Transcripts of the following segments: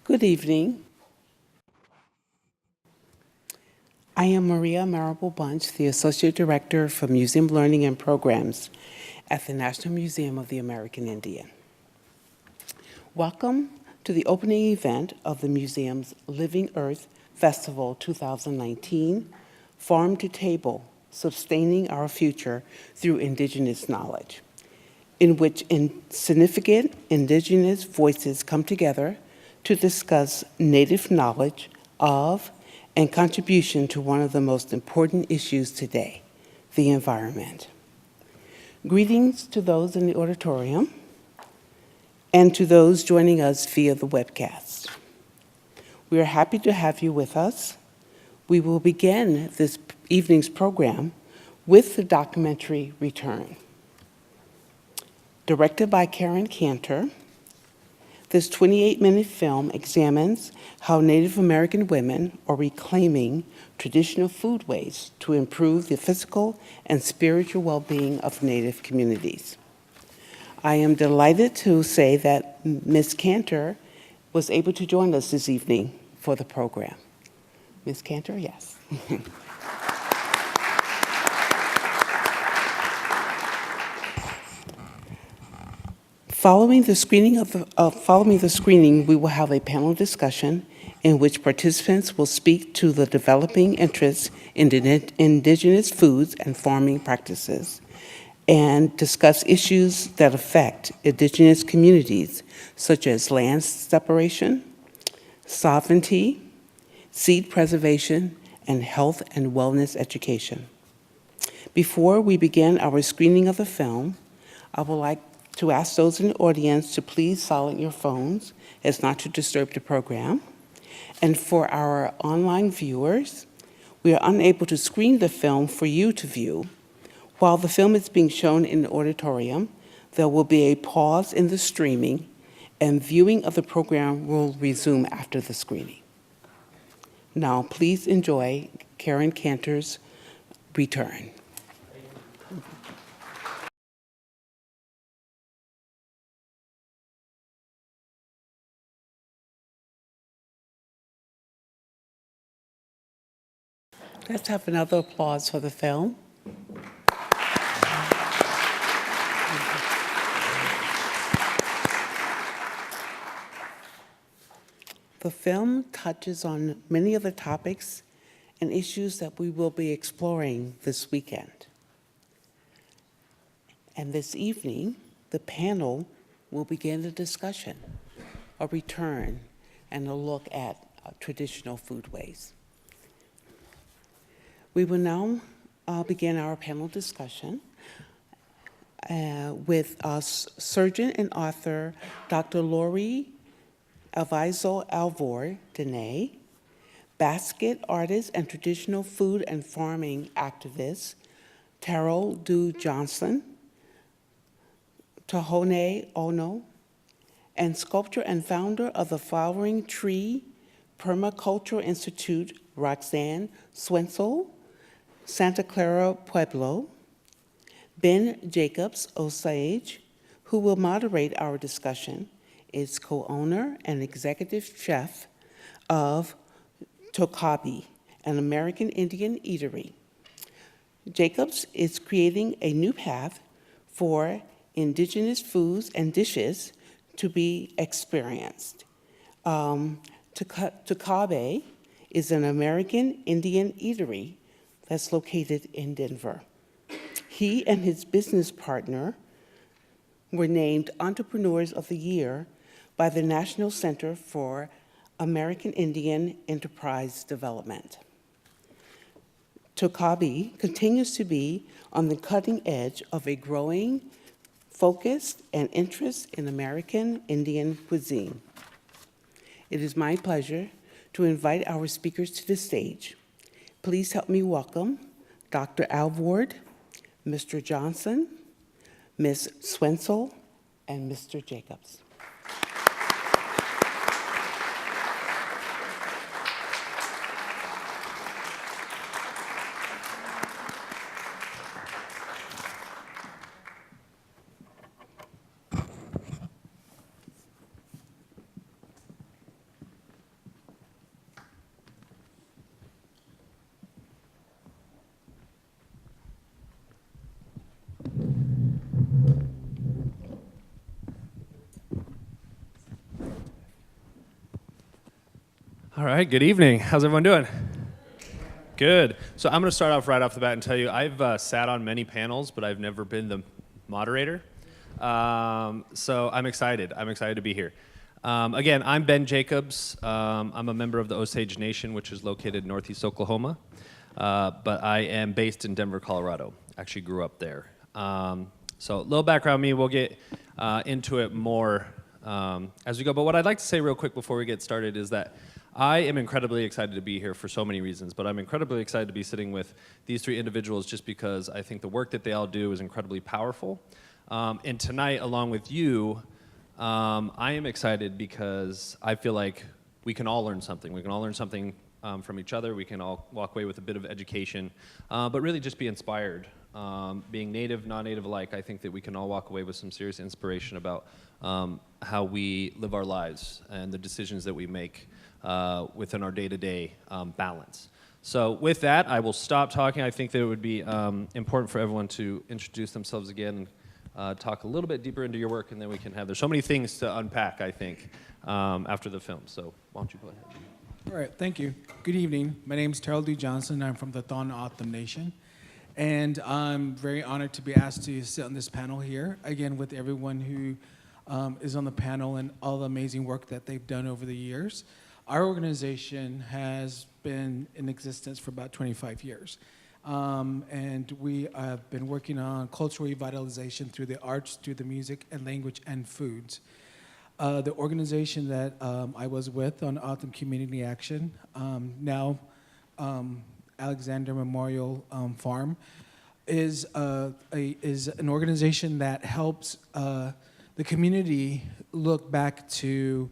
Good evening. I am Maria Marable-Bunch, the Associate Director for Museum Learning and Programs at the National Museum of the American Indian. Welcome to the opening event of the museum's Living Earth Festival 2019, Farm to Table, Sustaining Our Future Through Indigenous Knowledge, in which significant indigenous voices come together to discuss Native knowledge of and contribution to one of the most important issues today, the environment. Greetings to those in the auditorium and to those joining us via the webcast. We are happy to have you with us. We will begin this evening's program with the documentary Return. Directed by Karen Cantor, this 28-minute film examines how Native American women are reclaiming traditional foodways to improve the physical and spiritual well-being of Native communities. I am delighted to say that Ms. Cantor was able to join us this evening for the program. Ms. Cantor, yes. Following the screening, we will have a panel discussion in which participants will speak to the developing interests in indigenous foods and farming practices and discuss issues that affect indigenous communities, such as land separation, sovereignty, seed preservation, and health and wellness education. Before we begin our screening of the film, I would like to ask those in the audience to please silence your phones as not to disturb the program. And for our online viewers, we are unable to screen the film for you to view. While the film is being shown in the auditorium, there will be a pause in the streaming and viewing of the program will resume after the screening. Now, please enjoy Karen Cantor's Return. Let's have another applause for the film. The film touches on many of the topics and issues that we will be exploring this weekend. And this evening, the panel will begin the discussion, a return, and a look at traditional foodways. We will now begin our panel discussion with surgeon and author Dr. Lori Arviso Alvord, Diné, basket artist and traditional food and farming activist Terrell D Johnson, Tohono O'odham, and sculptor and founder of the Flowering Tree Permaculture Institute, Roxanne Swentzell, Santa Clara Pueblo, Ben Jacobs, Osage, who will moderate our discussion, is co-owner and executive chef of Tokabi, an American Indian eatery. Jacobs is creating a new path for indigenous foods and dishes to be experienced. Tokabi is an American Indian eatery that's located in Denver. He and his business partner were named Entrepreneurs of the Year by the National Center for American Indian Enterprise Development. Tokabi continues to be on the cutting edge of a growing focus and interest in American Indian cuisine. It is my pleasure to invite our speakers to the stage. Please help me welcome Dr. Alvord, Mr. Johnson, Ms. Swentzell, and Mr. Jacobs. All right, good evening. How's everyone doing? Good. So I'm going to start off right off the bat and tell you I've sat on many panels, but I've never been the moderator. So I'm excited. I'm excited to be here. Again, I'm Ben Jacobs. I'm a member of the Osage Nation, which is located in northeast Oklahoma. But I am based in Denver, Colorado. Actually grew up there. So a little background on me. We'll get into it more as we go. But what I'd like to say real quick before we get started is that I am incredibly excited to be here for so many reasons, but I'm incredibly excited to be sitting with these three individuals just because I think the work that they all do is incredibly powerful. And tonight, along with you, I am excited because I feel like we can all learn something. We can all learn something from each other. We can all walk away with a bit of education, but really just be inspired. Being native, non-native alike, I think that we can all walk away with some serious inspiration about how we live our lives and the decisions that we make within our day-to-day balance. So with that, I will stop talking. I think that it would be important for everyone to introduce themselves again and talk a little bit deeper into your work, and then we can have, there's so many things to unpack, I think, after the film. So why don't you go ahead. All right, thank you. Good evening. My name is Terrell D Johnson. I'm from the Tohono O'odham Nation. And I'm very honored to be asked to sit on this panel here, again, with everyone who is on the panel and all the amazing work that they've done over the years. Our organization has been in existence for about 25 years. And we have been working on cultural revitalization through the arts, through the music and language and foods. The organization that I was with on O'odham Community Action, now Alexander Memorial Farm, is an organization that helps the community look back to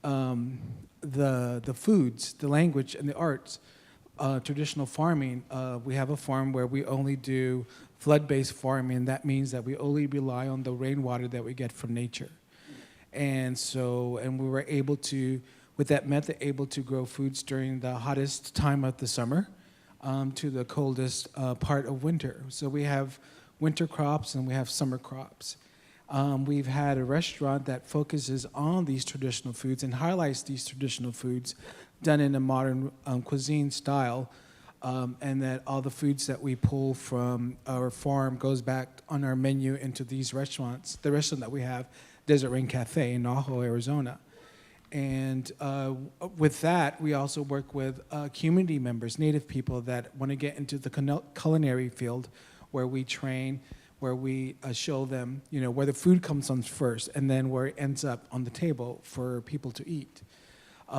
the foods, the language, and the arts. Traditional farming, we have a farm where we only do flood-based farming. That means that we only rely on the rainwater that we get from nature. And we were able to, with that method, able to grow foods during the hottest time of the summer to the coldest part of winter. So we have winter crops and we have summer crops. We've had a restaurant that focuses on these traditional foods and highlights these traditional foods done in a modern cuisine style, and that all the foods that we pull from our farm goes back on our menu into these restaurants. The restaurant that we have, Desert Rain Cafe in Navajo, Arizona. And with that, we also work with community members, Native people that want to get into the culinary field, where we train, where we show them, where the food comes on first, and then where it ends up on the table for people to eat.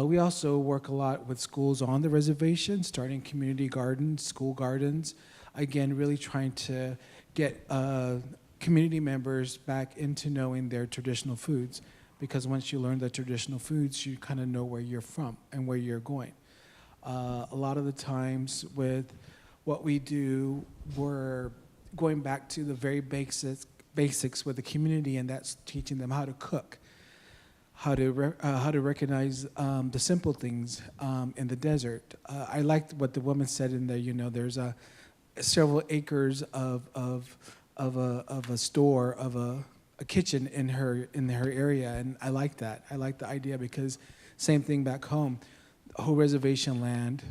We also work a lot with schools on the reservation, starting community gardens, school gardens, again, really trying to get community members back into knowing their traditional foods, because once you learn the traditional foods, you kind of know where you're from and where you're going. A lot of the times with what we do, we're going back to the very basics with the community, and that's teaching them how to cook, how to recognize the simple things in the desert. I liked what the woman said in there. There's several acres of a store, of a kitchen in her area, and I like that. I like the idea, because same thing back home. Whole reservation land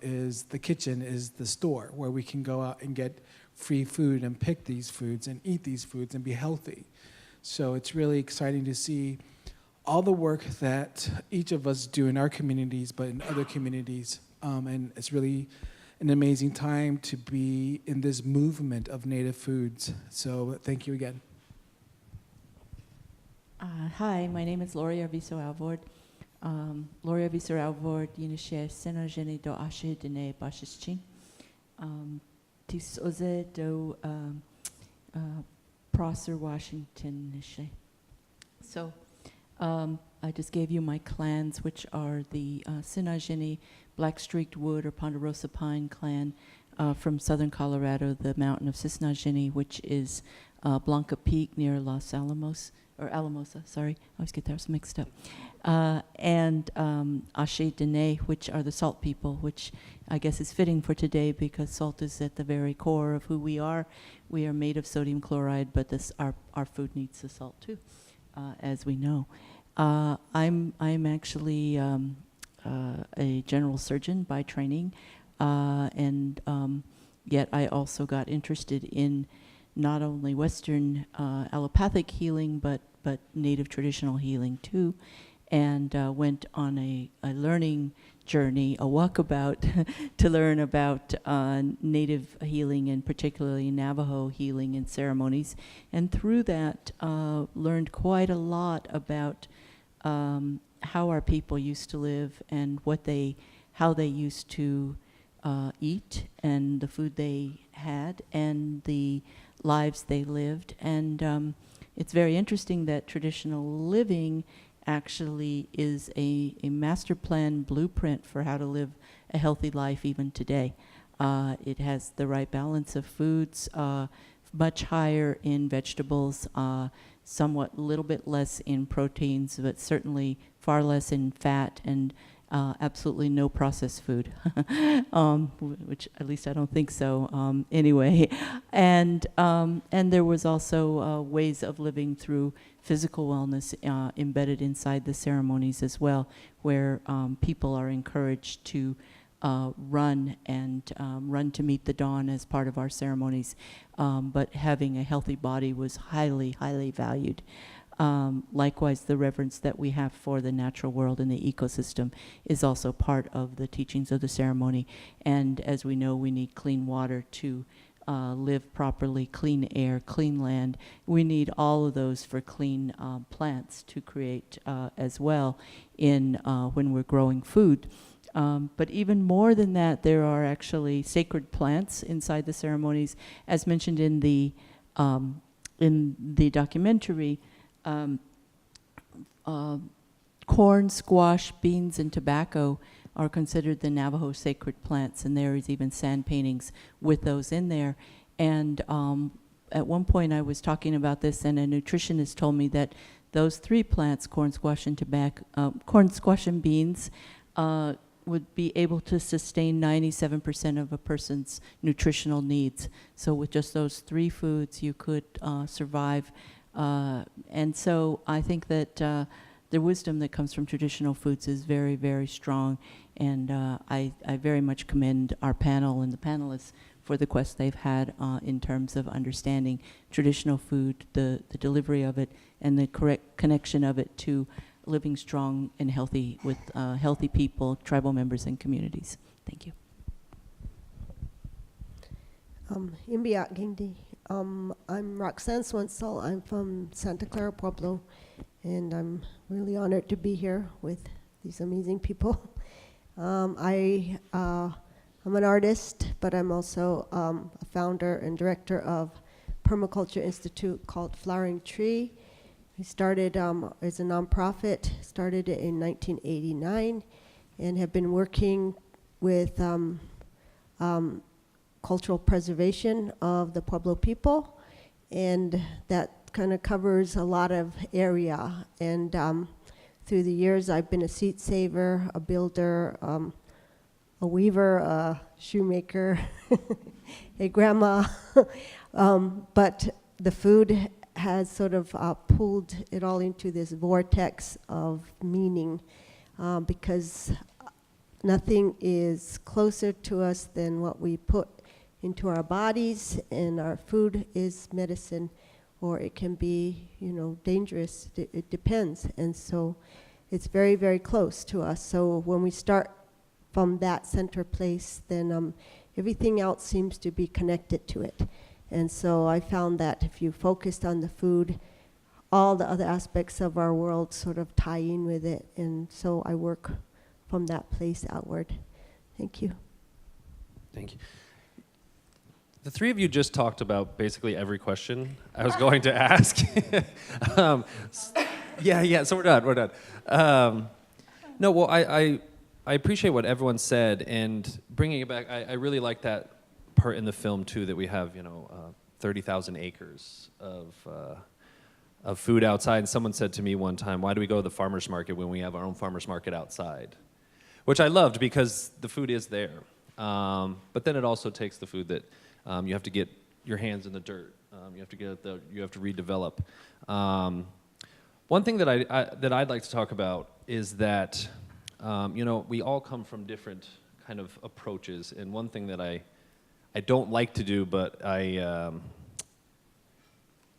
is the kitchen, is the store where we can go out and get free food and pick these foods and eat these foods and be healthy. So it's really exciting to see all the work that each of us do in our communities, but in other communities, and it's really an amazing time to be in this movement of Native foods. So thank you again. Hi, my name is Arviso Alvord. Arviso Alvord, Yinishe Sena Jeni do Ashe Diné Bashischin. Tis Oze do Prosser Washington Nishe. So I just gave you my clans, which are the Sinajini Black Streaked Wood or Ponderosa Pine clan from southern Colorado, the mountain of Sisnajini, which is Blanca Peak near Los Alamos, or Alamosa, sorry, I always get those mixed up. And Ashe Diné, which are the salt people, which I guess is fitting for today because salt is at the very core of who we are. We are made of sodium chloride, but our food needs the salt too, as we know. I'm actually a general surgeon by training, and yet I also got interested in not only Western allopathic healing, but native traditional healing too, and went on a learning journey, a walkabout, to learn about native healing and particularly Navajo healing and ceremonies. And through that, learned quite a lot about how our people used to live and how they used to eat and the food they had and the lives they lived. And it's very interesting that traditional living actually is a master plan blueprint for how to live a healthy life even today. It has the right balance of foods, much higher in vegetables, somewhat little bit less in proteins, but certainly far less in fat, and absolutely no processed food, which at least I don't think so anyway. And there was also ways of living through physical wellness embedded inside the ceremonies as well, where people are encouraged to run to meet the dawn as part of our ceremonies. But having a healthy body was highly, highly valued. Likewise, the reverence that we have for the natural world and the ecosystem is also part of the teachings of the ceremony. And as we know, we need clean water to live properly, clean air, clean land. We need all of those for clean plants to create as well in when we're growing food. But even more than that, there are actually sacred plants inside the ceremonies, as mentioned in the documentary. Corn, squash, beans, and tobacco are considered the Navajo sacred plants, and there is even sand paintings with those in there. And at one point I was talking about this, and a nutritionist told me that those three plants, corn, squash, and corn, squash, and beans, would be able to sustain 97% of a person's nutritional needs. So with just those three foods, you could survive. And so I think that the wisdom that comes from traditional foods is very, very strong. And I very much commend our panel and the panelists for the quest they've had in terms of understanding traditional food, the delivery of it, and the correct connection of it to living strong and healthy with healthy people, tribal members, and communities. Thank you. Imbiak Gingdi. I'm Roxanne Swentzell. I'm from Santa Clara Pueblo, and I'm really honored to be here with these amazing people. I'm an artist, but I'm also a founder and director of Permaculture Institute called Flowering Tree. We started as a nonprofit, started it in 1989, and have been working with cultural preservation of the Pueblo people, and that kind of covers a lot of area. And through the years, I've been a seed saver, a builder, a weaver, a shoemaker, a grandma, but the food has sort of pulled it all into this vortex of meaning, because nothing is closer to us than what we put into our bodies, and our food is medicine, or it can be, dangerous. It depends. And so it's very, very close to us. So when we start from that center place, then everything else seems to be connected to it. And so I found that if you focused on the food, all the other aspects of our world sort of tie in with it. And so I work from that place outward. Thank you. Thank you. The three of you just talked about basically every question I was going to ask. So we're done. No, well, I appreciate what everyone said, and bringing it back, I really like that part in the film too, that we have 30,000 acres of food outside. And someone said to me one time, "Why do we go to the farmers market when we have our own farmers market outside?" Which I loved, because the food is there, but then it also takes the food that you have to get your hands in the dirt. You have to get it you have to redevelop. One thing that I'd like to talk about is that we all come from different kind of approaches, and one thing that I don't like to do, but I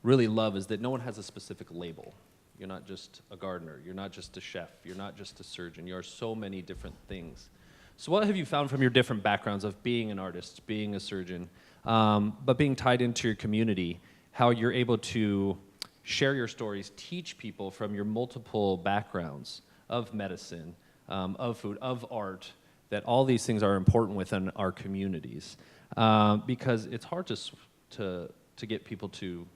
really love, is that no one has a specific label. You're not just a gardener, you're not just a chef, you're not just a surgeon, you are so many different things. So what have you found from your different backgrounds of being an artist, being a surgeon, but being tied into your community, how you're able to share your stories, teach people from your multiple backgrounds of medicine, of food, of art, that all these things are important within our communities, because it's hard to get people to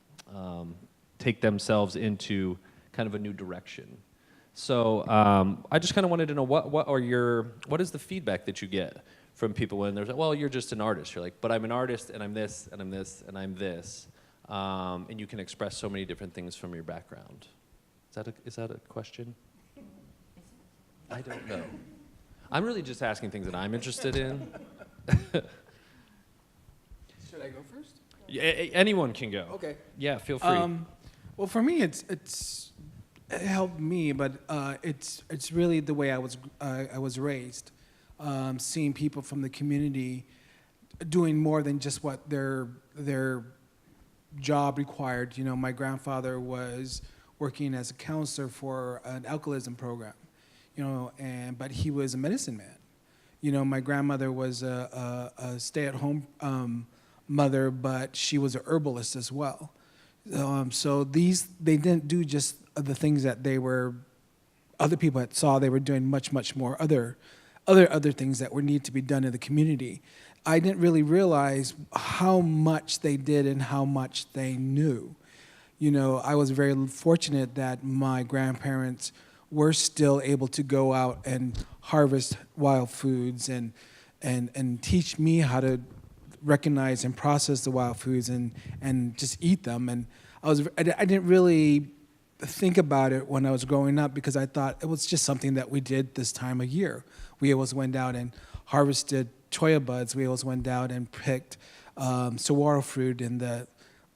take themselves into kind of a new direction. So I just kind of wanted to know what is the feedback that you get from people when there's, well, you're just an artist. You're like, but I'm an artist, and I'm this, and I'm this, and I'm this, and you can express so many different things from your background. Is that a question? I don't know. I'm really just asking things that I'm interested in. Should I go first? Yeah, anyone can go. Okay. Yeah, feel free. Well, for me, it helped me, but it's really the way I was raised, seeing people from the community doing more than just what their job required. My grandfather was working as a counselor for an alcoholism program, but he was a medicine man. My grandmother was a stay-at-home mother, but she was a herbalist as well. So they didn't do just the things that other people had saw. They were doing much, much more other things that were need to be done in the community. I didn't really realize how much they did and how much they knew. I was very fortunate that my grandparents were still able to go out and harvest wild foods and teach me how to recognize and process the wild foods and just eat them. And I didn't really think about it when I was growing up, because I thought it was just something that we did this time of year. We always went out and harvested cholla buds. We always went out and picked saguaro fruit in the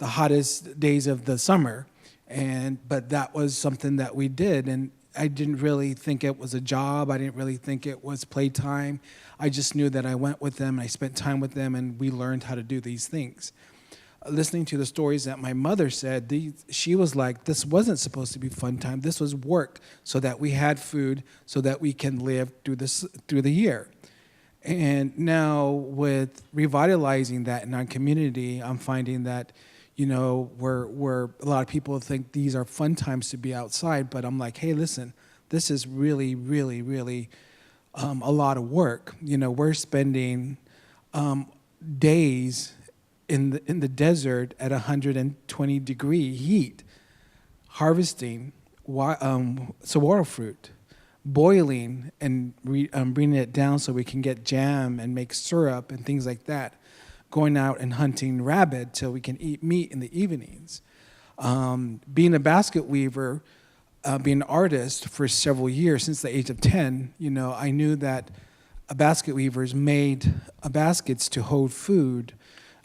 hottest days of the summer. But that was something that we did, and I didn't really think it was a job. I didn't really think it was playtime. I just knew that I went with them, I spent time with them, and we learned how to do these things. Listening to the stories that my mother said, she was like, this wasn't supposed to be fun time. This was work, so that we had food, so that we can live through the year. And now with revitalizing that in our community, I'm finding that, where a lot of people think these are fun times to be outside, but I'm like, hey, listen, this is really, really, really a lot of work. We're spending days in the desert at 120-degree heat, harvesting saguaro fruit, boiling and bringing it down so we can get jam and make syrup and things like that, going out and hunting rabbit till we can eat meat in the evenings. Being a basket weaver, being an artist for several years, since the age of 10, I knew that basket weavers made baskets to hold food,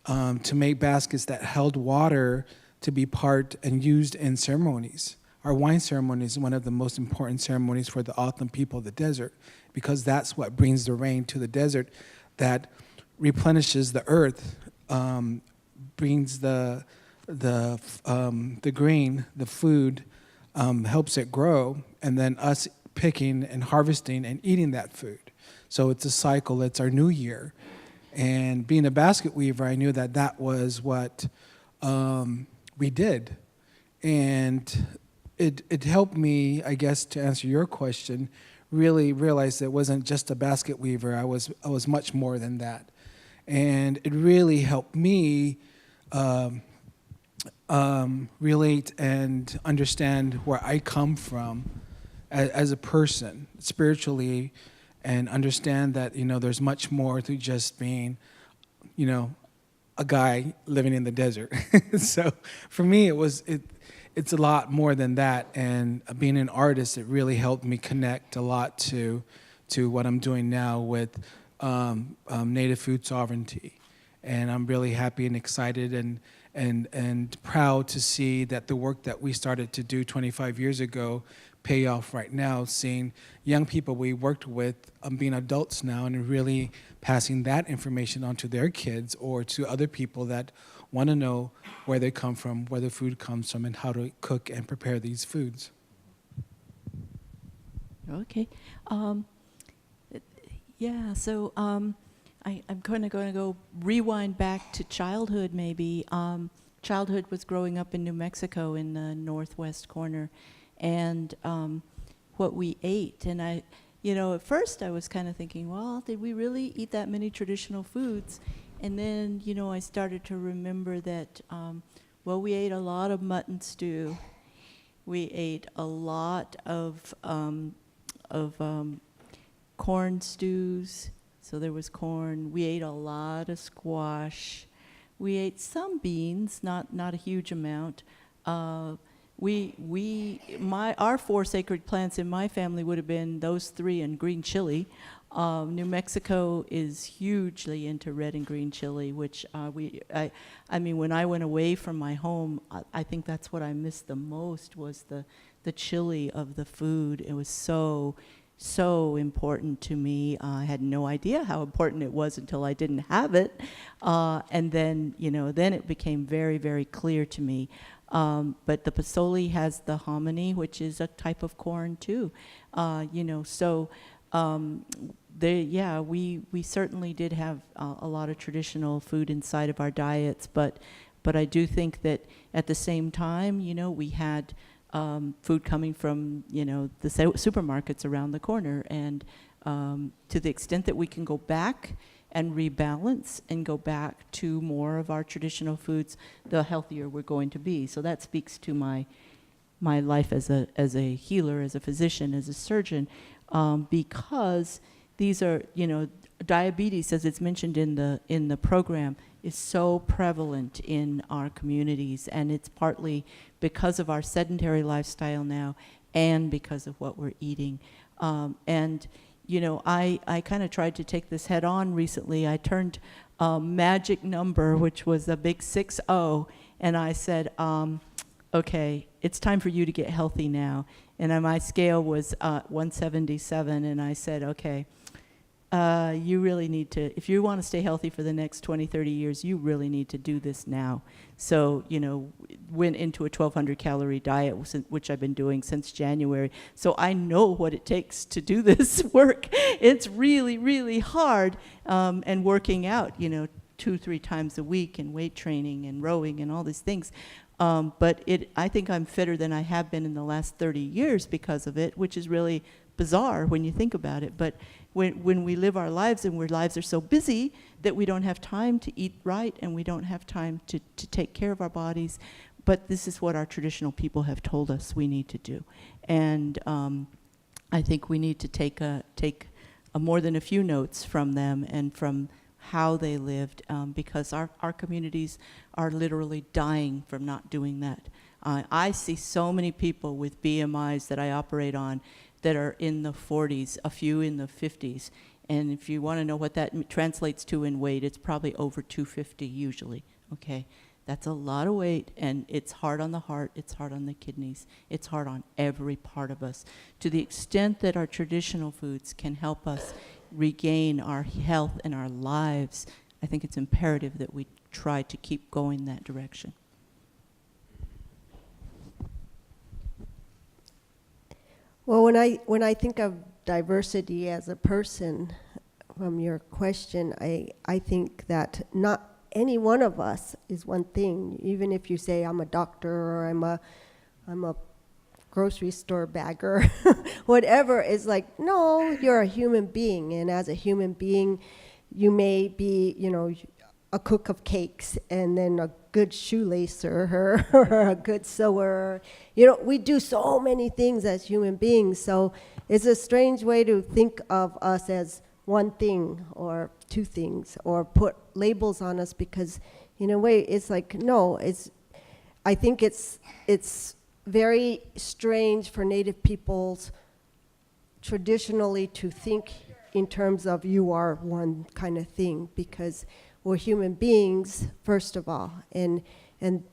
to make baskets that held water to be part and used in ceremonies. Our wine ceremony is one of the most important ceremonies for the O'odham people of the desert, because that's what brings the rain to the desert, that replenishes the earth, brings the grain, the food, helps it grow, and then us picking and harvesting and eating that food. So it's a cycle. It's our new year. And being a basket weaver, I knew that was what we did. And it helped me, I guess, to answer your question, really realize that it wasn't just a basket weaver. I was much more than that. And it really helped me relate and understand where I come from as a person, spiritually, and understand that, there's much more to just being, a guy living in the desert. So for me, it's a lot more than that. And being an artist, it really helped me connect a lot to what I'm doing now with native food sovereignty. And I'm really happy and excited and proud to see that the work that we started to do 25 years ago pay off right now, seeing young people we worked with being adults now and really passing that information on to their kids or to other people that want to know where they come from, where the food comes from, and how to cook and prepare these foods. Okay. Yeah, so I'm kind of going to go rewind back to childhood maybe. Childhood was growing up in New Mexico in the northwest corner, and what we ate. And at first I was kind of thinking, well, did we really eat that many traditional foods? And then, I started to remember that, we ate a lot of mutton stew. We ate a lot of corn stews. So there was corn. We ate a lot of squash. We ate some beans, not a huge amount. Our 4 sacred plants in my family would have been those 3 and green chili. New Mexico is hugely into red and green chili, which when I went away from my home, I think that's what I missed the most was the chili of the food. It was so important to me. I had no idea how important it was until I didn't have it. And then it became very, very clear to me. But the pasoli has the hominy, which is a type of corn too. We certainly did have a lot of traditional food inside of our diets, but I do think that at the same time, we had food coming from, the supermarkets around the corner. And to the extent that we can go back and rebalance and go back to more of our traditional foods, the healthier we're going to be. So that speaks to my life as a healer, as a physician, as a surgeon, because these are, diabetes, as it's mentioned in the program, is so prevalent in our communities, and it's partly because of our sedentary lifestyle now and because of what we're eating. I kind of tried to take this head on recently. I turned magic number, which was a big 6-0, and I said, okay, it's time for you to get healthy now. And my scale was 177, and I said, okay, you really need to, if you want to stay healthy for the next 20, 30 years, you really need to do this now. So, went into a 1,200 calorie diet, which I've been doing since January. So I know what it takes to do this work. It's really, really hard, and working out, 2-3 times a week, and weight training and rowing and all these things. But I think I'm fitter than I have been in the last 30 years because of it, which is really bizarre when you think about it. But when we live our lives and our lives are so busy that we don't have time to eat right and we don't have time to take care of our bodies. But this is what our traditional people have told us we need to do. And I think we need to take more than a few notes from them and from how they lived, because our communities are literally dying from not doing that. I see so many people with BMIs that I operate on that are in the 40s, a few in the 50s. And if you want to know what that translates to in weight, it's probably over 250 usually, okay? That's a lot of weight, and it's hard on the heart, it's hard on the kidneys, it's hard on every part of us. To the extent that our traditional foods can help us regain our health and our lives, I think it's imperative that we try to keep going that direction. Well, when I think of diversity as a person, from your question, I think that not any one of us is one thing. Even if you say I'm a doctor or I'm a grocery store bagger, whatever, is like, no, you're a human being, and as a human being, you may be, a cook of cakes, and then a good shoelacer or a good sewer. We do so many things as human beings, so it's a strange way to think of us as one thing or two things or put labels on us, because in a way it's like, no, I think it's very strange for Native peoples traditionally to think in terms of you are one kind of thing, because we're human beings, first of all. And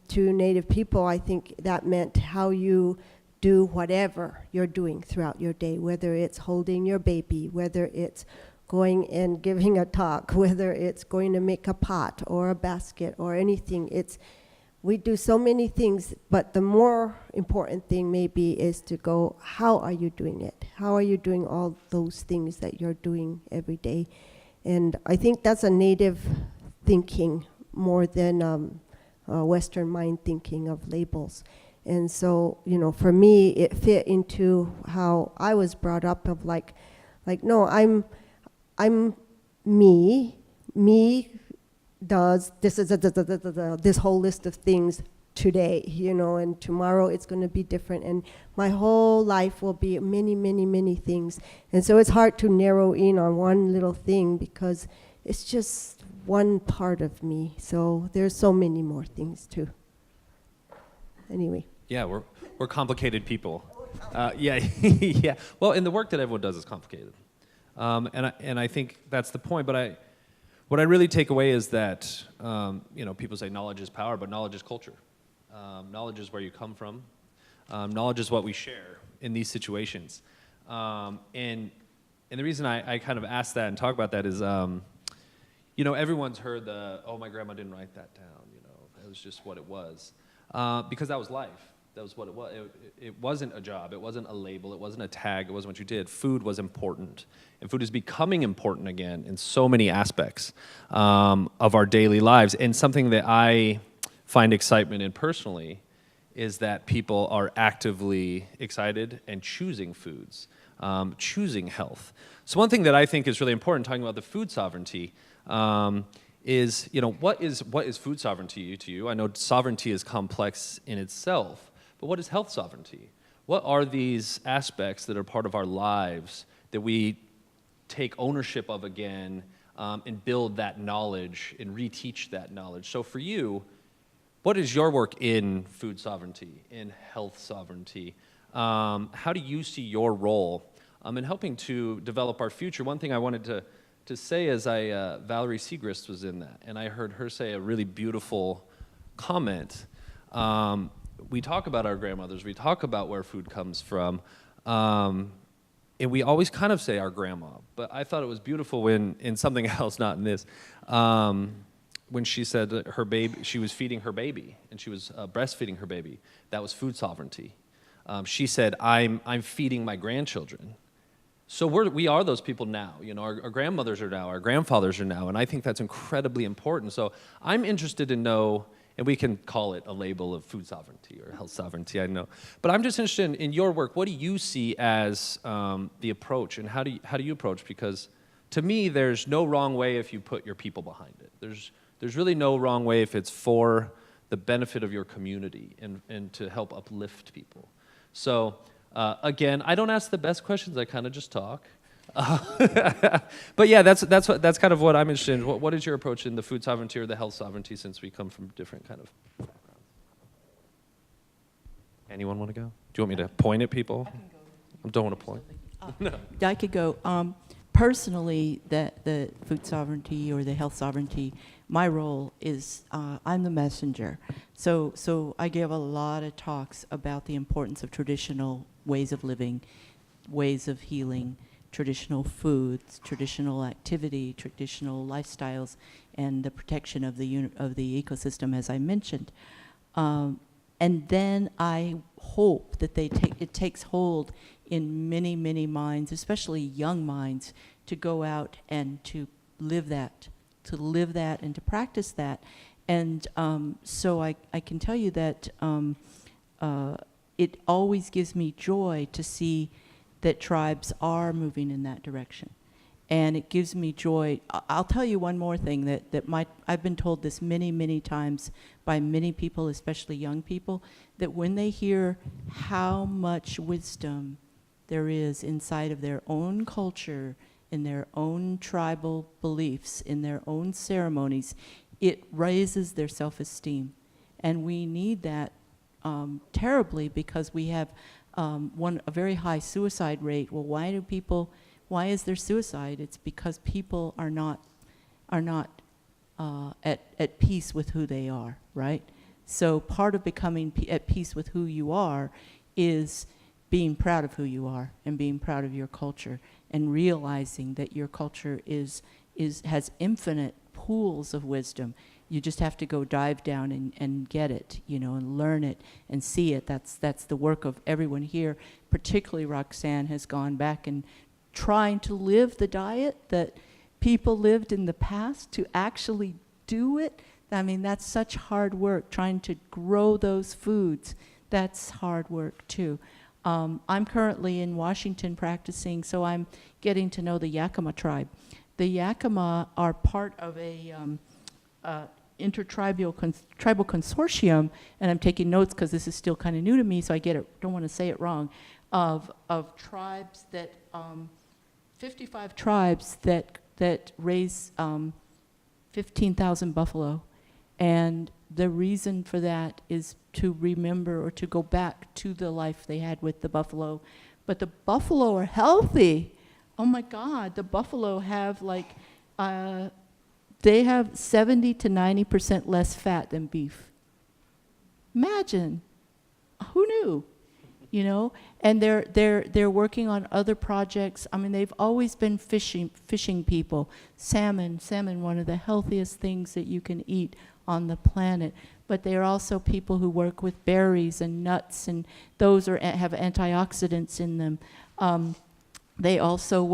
to Native people, I think that meant how you do whatever you're doing throughout your day, whether it's holding your baby, whether it's going and giving a talk, whether it's going to make a pot or a basket or anything. We do so many things, but the more important thing maybe is to go, how are you doing it? How are you doing all those things that you're doing every day? And I think that's a native thinking more than Western mind thinking of labels. And so, for me, it fit into how I was brought up of like, no, I'm me does this whole list of things today, and tomorrow it's going to be different, and my whole life will be many, many, many things. And so it's hard to narrow in on one little thing because it's just one part of me. So there's so many more things too. Anyway. Yeah, we're complicated people. Yeah, yeah. Well, and the work that everyone does is complicated, and I think that's the point. But what I really take away is that people say knowledge is power, but knowledge is culture. Knowledge is where you come from. Knowledge is what we share in these situations. And the reason I kind of ask that and talk about that is, everyone's heard my grandma didn't write that down. It was just what it was, because that was life. That was what it was. It wasn't a job. It wasn't a label. It wasn't a tag. It wasn't what you did. Food was important. And food is becoming important again in so many aspects of our daily lives. And something that I find excitement in personally is that people are actively excited and choosing foods, choosing health. So one thing that I think is really important, talking about the food sovereignty, is, what is food sovereignty to you? I know sovereignty is complex in itself. But what is health sovereignty? What are these aspects that are part of our lives that we take ownership of again and build that knowledge and reteach that knowledge? So for you, what is your work in food sovereignty, in health sovereignty? How do you see your role in helping to develop our future? One thing I wanted to say is Valerie Segrist was in that, and I heard her say a really beautiful comment. We talk about our grandmothers, we talk about where food comes from, and we always kind of say our grandma, but I thought it was beautiful when, in something else, not in this, when she said that her baby, she was feeding her baby, and she was breastfeeding her baby. That was food sovereignty. She said, I'm feeding my grandchildren. So we are those people now. Our grandmothers are now, our grandfathers are now, and I think that's incredibly important. So I'm interested to know, and we can call it a label of food sovereignty or health sovereignty, I know. But I'm just interested in your work. What do you see as the approach, and how do you approach? Because to me, there's no wrong way if you put your people behind it. There's really no wrong way if it's for the benefit of your community and to help uplift people. So again, I don't ask the best questions. I kind of just talk. But yeah, that's kind of what I'm interested in. What is your approach in the food sovereignty or the health sovereignty, since we come from different kind of backgrounds? Anyone want to go? Do you want me to point at people? I don't want to point. No. I could go. Personally, the food sovereignty or the health sovereignty, my role is I'm the messenger. So I give a lot of talks about the importance of traditional ways of living, ways of healing, traditional foods, traditional activity, traditional lifestyles, and the protection of the ecosystem, as I mentioned. And then I hope that it takes hold in many, many minds, especially young minds, to go out and to live that and to practice that. And so I can tell you that it always gives me joy to see that tribes are moving in that direction. And it gives me joy. I'll tell you one more thing I've been told this many, many times by many people, especially young people, that when they hear how much wisdom there is inside of their own culture, in their own tribal beliefs, in their own ceremonies, it raises their self-esteem. And we need that terribly, because we have a very high suicide rate. Well, why is there suicide? It's because people are not at peace with who they are, right? So part of becoming at peace with who you are is being proud of who you are and being proud of your culture and realizing that your culture has infinite pools of wisdom. You just have to go dive down and get it, and learn it and see it. That's the work of everyone here. Particularly Roxanne has gone back and trying to live the diet that people lived in the past, to actually do it. I mean, that's such hard work, trying to grow those foods. That's hard work too. I'm currently in Washington practicing, so I'm getting to know the Yakima Tribe. The Yakima are part of a intertribal tribal consortium, and I'm taking notes because this is still kind of new to me, so I don't want to say it wrong, of tribes that, 55 tribes that raise 15,000 buffalo. And the reason for that is to remember or to go back to the life they had with the buffalo. But the buffalo are healthy. Oh my God, the buffalo have they have 70 to 90% less fat than beef. Imagine, who knew? And they're working on other projects. I mean, they've always been fishing people. Salmon, one of the healthiest things that you can eat on the planet. But they are also people who work with berries and nuts, and those have antioxidants in them. They also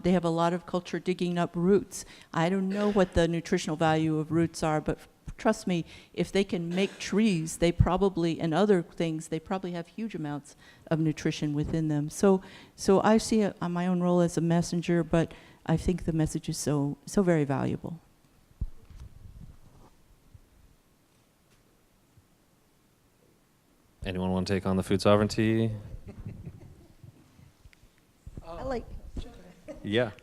they have a lot of culture digging up roots. I don't know what the nutritional value of roots are, but trust me, if they can make trees, and other things, they probably have huge amounts of nutrition within them. So I see my own role as a messenger, but I think the message is so very valuable. Anyone want to take on the food sovereignty? I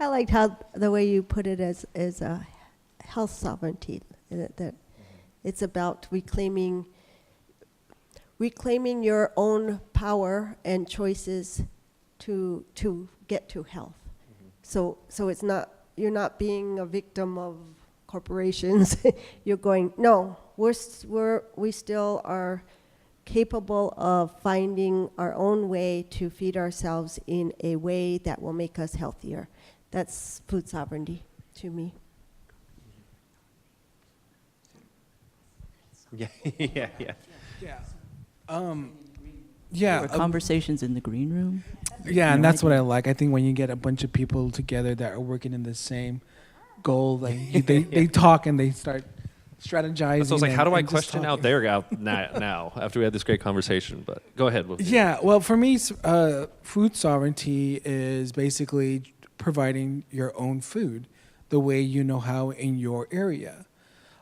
liked how the way you put it as a health sovereignty, that it's about reclaiming your own power and choices to get to health. So it's not, you're not being a victim of corporations. You're going, no, we still are capable of finding our own way to feed ourselves in a way that will make us healthier. That's food sovereignty to me. Yeah. Yeah. Conversations in the green room. Yeah, and that's what I like. I think when you get a bunch of people together that are working in the same goal, they talk and they start strategizing. So I was like, how do I just question talking. out there now after we had this great conversation? But go ahead. Yeah, well, for me, food sovereignty is basically providing your own food the way you know how in your area.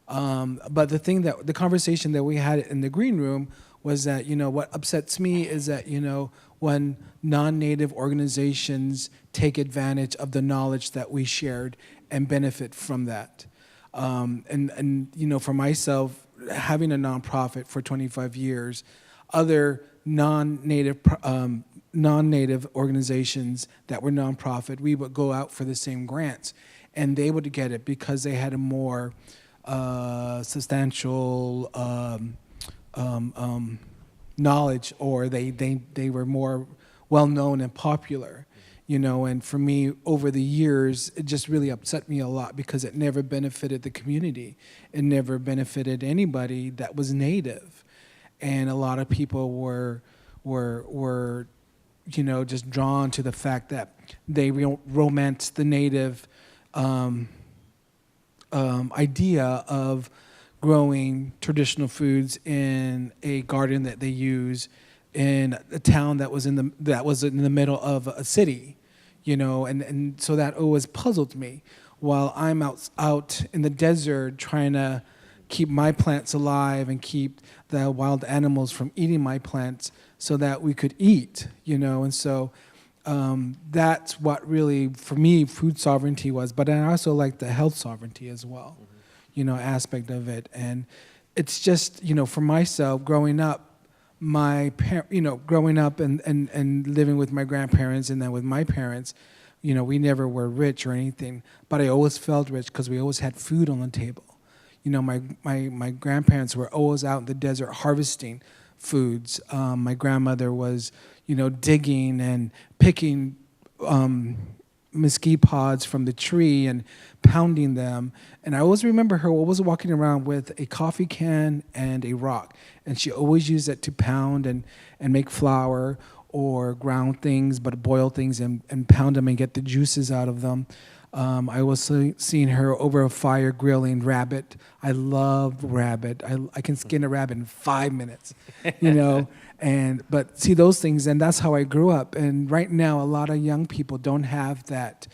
But the conversation that we had in the green room was that, what upsets me is that, when non-native organizations take advantage of the knowledge that we shared and benefit from that. And for myself, having a nonprofit for 25 years, other non-native organizations that were nonprofit, we would go out for the same grants, and they would get it because they had a more substantial knowledge, or they were more well-known and popular. And for me, over the years, it just really upset me a lot because it never benefited the community. It never benefited anybody that was native. And a lot of people were just drawn to the fact that they romance the native idea of growing traditional foods in a garden that they use in a town that was in the middle of a city, and so that always puzzled me. While I'm out in the desert trying to keep my plants alive and keep the wild animals from eating my plants so that we could eat, and so that's what really, for me, food sovereignty was. But I also like the health sovereignty as well, aspect of it. And it's just, for myself, growing up, growing up and living with my grandparents and then with my parents, we never were rich or anything, but I always felt rich because we always had food on the table. My grandparents were always out in the desert harvesting foods. My grandmother was, digging and picking mesquite pods from the tree and pounding them. And I always remember her always walking around with a coffee can and a rock. And she always used it to pound and make flour or ground things, but boil things and pound them and get the juices out of them. I was seeing her over a fire grilling rabbit. I love rabbit. I can skin a rabbit in 5 minutes, But see those things, and that's how I grew up. And right now, a lot of young people don't have that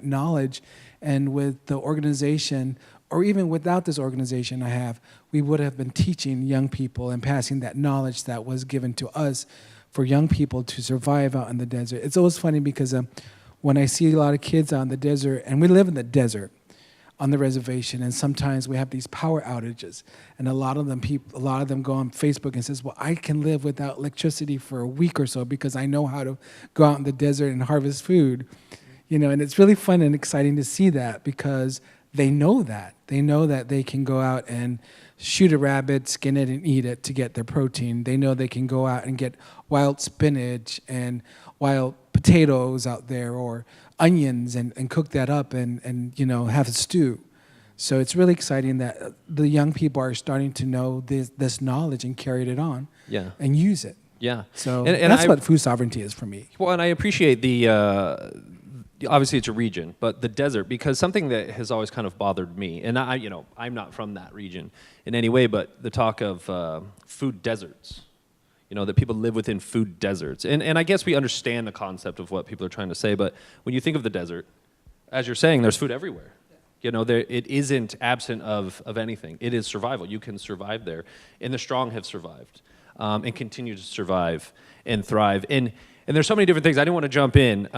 knowledge. And with the organization, or even without this organization we would have been teaching young people and passing that knowledge that was given to us for young people to survive out in the desert. It's always funny because when I see a lot of kids out in the desert, and we live in the desert on the reservation, and sometimes we have these power outages, and a lot of them go on Facebook and says, well, I can live without electricity for a week or so because I know how to go out in the desert and harvest food. And it's really fun and exciting to see that because they know that. They know that they can go out and shoot a rabbit, skin it, and eat it to get their protein. They know they can go out and get wild spinach and wild potatoes out there or onions and cook that up and have a stew. So it's really exciting that the young people are starting to know this knowledge and carry it on and use it. Yeah. So and that's what food sovereignty is for me. Well, and I appreciate the obviously it's a region, but the desert, because something that has always kind of bothered me, and I'm not from that region in any way, but the talk of food deserts, that people live within food deserts. And I guess we understand the concept of what people are trying to say, but when you think of the desert, as you're saying, there's food everywhere. It isn't absent of anything. It is survival. You can survive there. And the strong have survived and continue to survive and thrive. And there's so many different things. I didn't want to jump in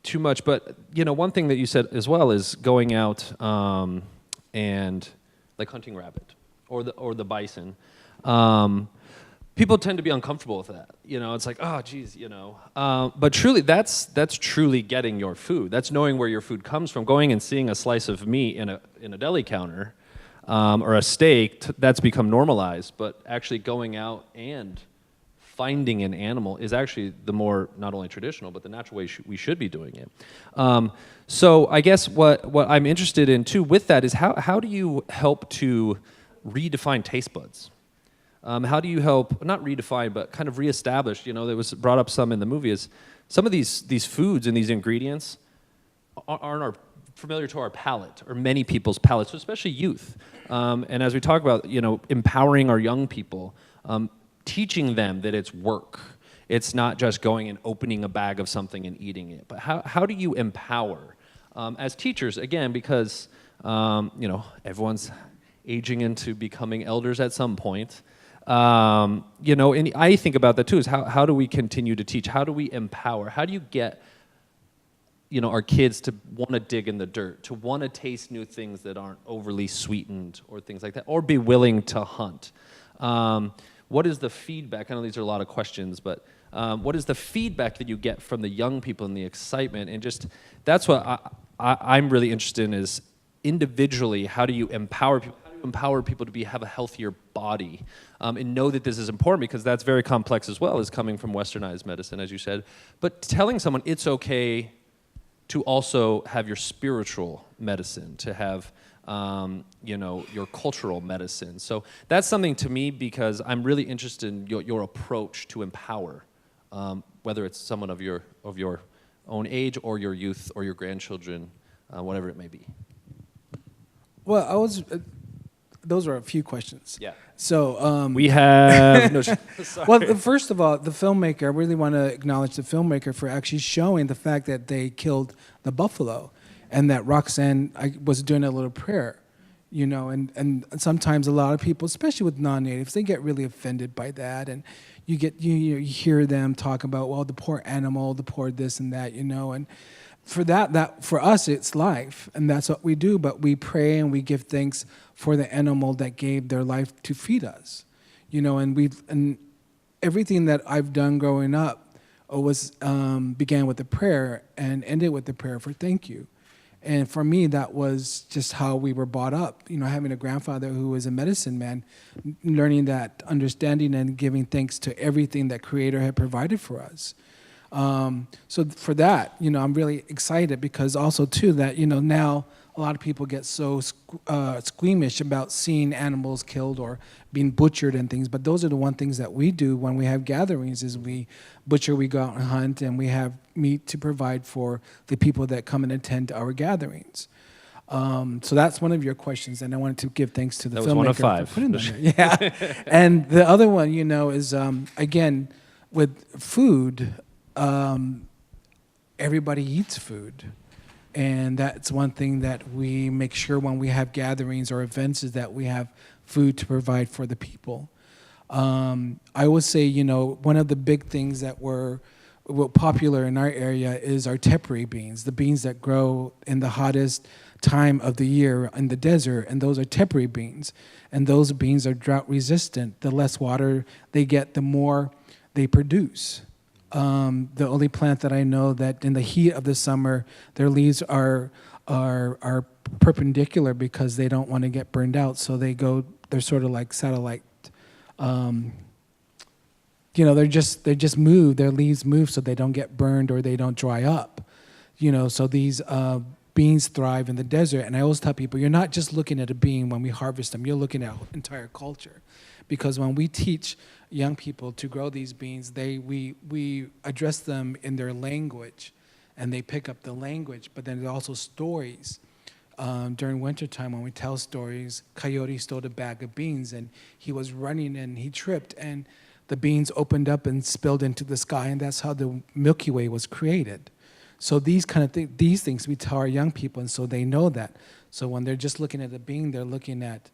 too much, but one thing that you said as well is going out and like hunting rabbit or the bison. People tend to be uncomfortable with that. It's like, oh, geez, But truly, that's truly getting your food. That's knowing where your food comes from. Going and seeing a slice of meat in a deli counter or a steak, that's become normalized. But actually going out and finding an animal is actually the more, not only traditional, but the natural way we should be doing it. So I guess what I'm interested in, too, with that is how do you help to redefine taste buds? How do you help, not redefine, but kind of reestablish, there was brought up some in the movie, is some of these foods and these ingredients aren't familiar to our palate, or many people's palates, so especially youth. And as we talk about, empowering our young people, teaching them that it's work. It's not just going and opening a bag of something and eating it. But how do you empower? As teachers, again, because, everyone's aging into becoming elders at some point. And I think about that too, is how do we continue to teach? How do we empower? How do you get, our kids to want to dig in the dirt, to want to taste new things that aren't overly sweetened or things like that, or be willing to hunt? What is the feedback? I know these are a lot of questions, but what is the feedback that you get from the young people and the excitement? And just, that's what I'm really interested in, is individually, how do you empower people? Empower people to have a healthier body and know that this is important, because that's very complex as well, as coming from westernized medicine, as you said. But telling someone it's okay to also have your spiritual medicine, to have your cultural medicine. So that's something to me, because I'm really interested in your approach to empower, whether it's someone of your own age or your youth or your grandchildren, whatever it may be. Well, those are a few questions. Yeah. So we have. No, sorry. Well, first of all, the filmmaker. I really want to acknowledge the filmmaker for actually showing the fact that they killed the buffalo, and that Roxanne was doing a little prayer, And sometimes a lot of people, especially with non-natives, they get really offended by that, and you hear them talk about, well, the poor animal, the poor this and that, and. For that for us, it's life, and that's what we do. But we pray and we give thanks for the animal that gave their life to feed us, and everything that I've done growing up was began with a prayer and ended with a prayer for thank you, And for me, that was just how we were brought up. You know, having a grandfather who was a medicine man, learning that understanding and giving thanks to everything that Creator had provided for us. So for that, you know, I'm really excited because also too that, you know, now a lot of people get so squeamish about seeing animals killed or being butchered and things, but those are the one things that we do when we have gatherings is we butcher, we go out and hunt, and we have meat to provide for the people that come and attend our gatherings. So that's one of your questions, and I wanted to give thanks to the That filmmaker was one of five. for putting them there. Yeah, and the other one, you know, is again with food. Everybody eats food. And that's one thing that we make sure when we have gatherings or events is that we have food to provide for the people. I would say, you know, one of the big things that were popular in our area is our tepary beans, the beans that grow in the hottest time of the year in the desert, and those are tepary beans. And those beans are drought resistant. The less water they get, the more they produce. The only plant that I know that in the heat of the summer, their leaves are perpendicular because they don't want to get burned out. So they're sort of like satellite. You know, they just move. Their leaves move so they don't get burned or they don't dry up. You know, so these beans thrive in the desert. And I always tell people, you're not just looking at a bean when we harvest them. You're looking at entire culture, because when we teach young people to grow these beans, we address them in their language, and they pick up the language. But then there's also stories. During wintertime, when we tell stories, Coyote stole a bag of beans, and he was running and he tripped, and the beans opened up and spilled into the sky, and that's how the Milky Way was created. So these kind of these things we tell our young people, and so they know that. So when they're just looking at a bean, they're looking at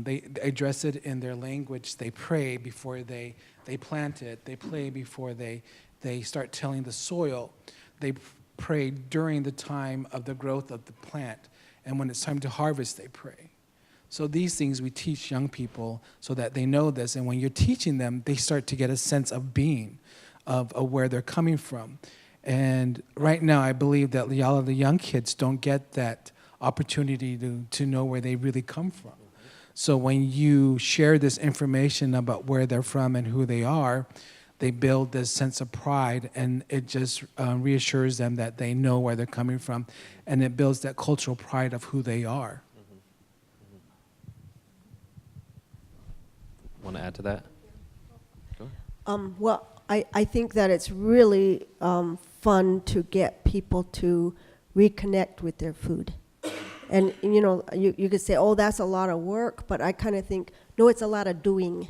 they address it in their language. They pray before they plant it. They pray before they start tilling the soil. They pray during the time of the growth of the plant. And when it's time to harvest, they pray. So these things we teach young people so that they know this. And when you're teaching them, they start to get a sense of being, of where they're coming from. And right now, I believe that a lot of the young kids don't get that opportunity to know where they really come from. So when you share this information about where they're from and who they are, they build this sense of pride, and it just reassures them that they know where they're coming from, and it builds that cultural pride of who they are. Want to add to that? Go ahead. Well, I think that it's really fun to get people to reconnect with their food. And, you know, you could say, oh, that's a lot of work, but I kind of think, no, it's a lot of doing.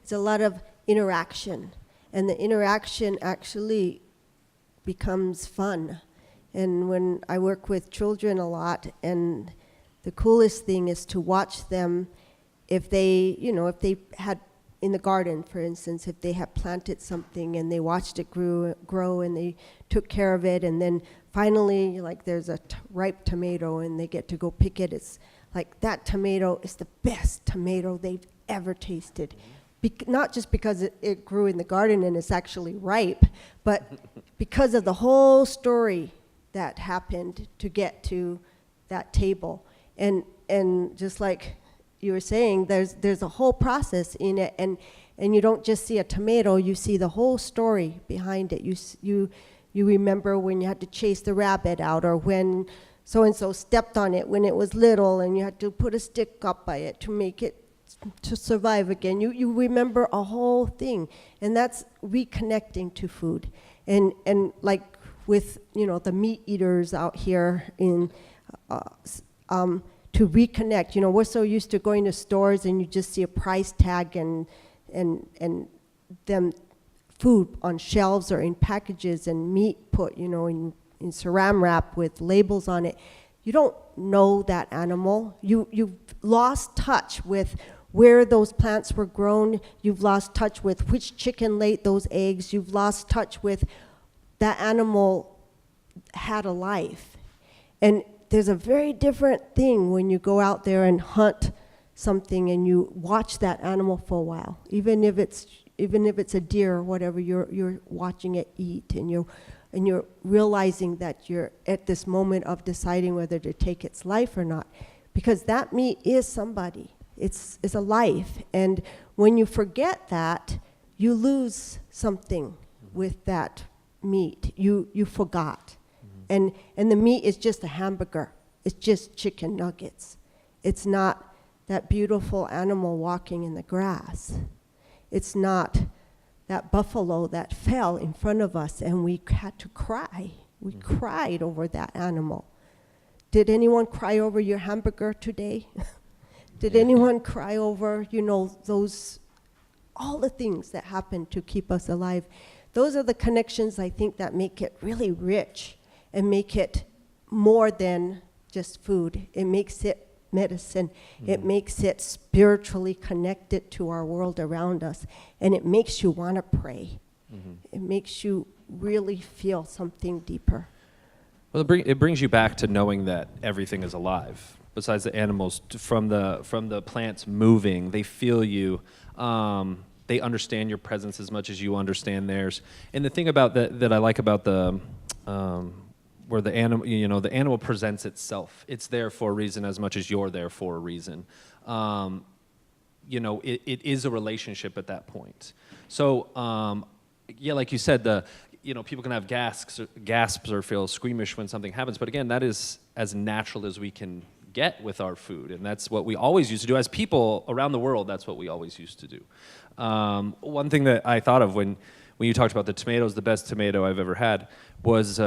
It's a lot of interaction. And the interaction actually becomes fun. And when I work with children a lot, and the coolest thing is to watch them, if they had in the garden, for instance, if they had planted something and they watched it grow and they took care of it, and then finally, like, there's a ripe tomato and they get to go pick it. It's like that tomato is the best tomato they've ever tasted. Not just because it grew in the garden and it's actually ripe, but because of the whole story that happened to get to that table. And just like you were saying, there's a whole process in it, and you don't just see a tomato, you see the whole story behind it. You remember when you had to chase the rabbit out, or when so-and-so stepped on it when it was little and you had to put a stick up by it to make it to survive again. You remember a whole thing, and that's reconnecting to food. And like with, you know, the meat eaters out here in to reconnect. You know, we're so used to going to stores and you just see a price tag and them food on shelves or in packages, and meat put, you know, in saran wrap with labels on it. You don't know that animal. You've lost touch with where those plants were grown. You've lost touch with which chicken laid those eggs. You've lost touch with that animal had a life. And there's a very different thing when you go out there and hunt something and you watch that animal for a while, even if it's a deer or whatever, you're watching it eat, and and you're realizing that you're at this moment of deciding whether to take its life or not, because that meat is somebody. It's a life, and when you forget that, you lose something with that meat. You forgot, and the meat is just a hamburger. It's just chicken nuggets. It's not that beautiful animal walking in the grass. It's not that buffalo that fell in front of us and we had to cry. We cried over that animal. Did anyone cry over your hamburger today? Did anyone cry over, those, all the things that happen to keep us alive? Those are the connections, I think, that make it really rich and make it more than just food. It makes it medicine. It makes it spiritually connected to our world around us. And it makes you want to pray. It makes you really feel something deeper. Well, it brings you back to knowing that everything is alive. Besides the animals, from the plants moving, they feel you. They understand your presence as much as you understand theirs. And the thing about that I like about the where the animal, the animal presents itself. It's there for a reason as much as you're there for a reason. It is a relationship at that point. So, like you said, people can have gasps or feel squeamish when something happens. But again, that is as natural as we can get with our food, and that's what we always used to do as people around the world. That's what we always used to do. One thing that I thought of when you talked about the tomatoes, the best tomato I've ever had was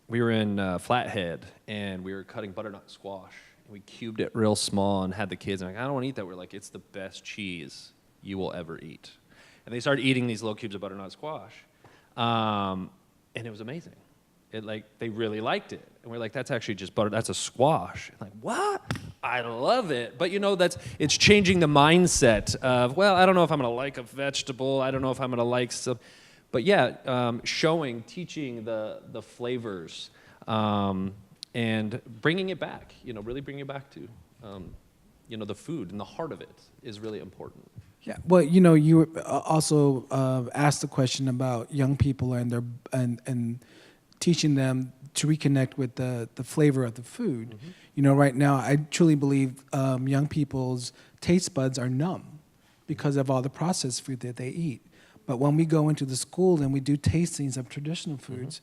we were in Flathead and we were cutting butternut squash. And we cubed it real small and had the kids. And I don't want to eat that. We're like, it's the best cheese you will ever eat. And they started eating these little cubes of butternut squash, and it was amazing. They really liked it. And we're like, that's actually just butter, that's a squash. And like, what? I love it. But it's changing the mindset of, well, I don't know if I'm gonna like a vegetable. I don't know if I'm gonna like some, but teaching the flavors, and bringing it back, really bringing it back to, the food and the heart of it is really important. Yeah, well, you also asked the question about young people and their and teaching them to reconnect with the flavor of the food. Right now, I truly believe young people's taste buds are numb because of all the processed food that they eat. But when we go into the school and we do tastings of traditional foods,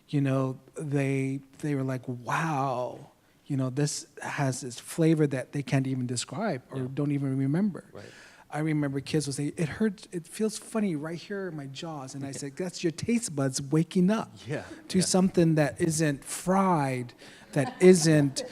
they were like, wow, this has this flavor that they can't even describe or don't even remember. Right. I remember kids would say, it hurts, it feels funny right here in my jaws. And I said, that's your taste buds waking up to something that isn't fried, that isn't,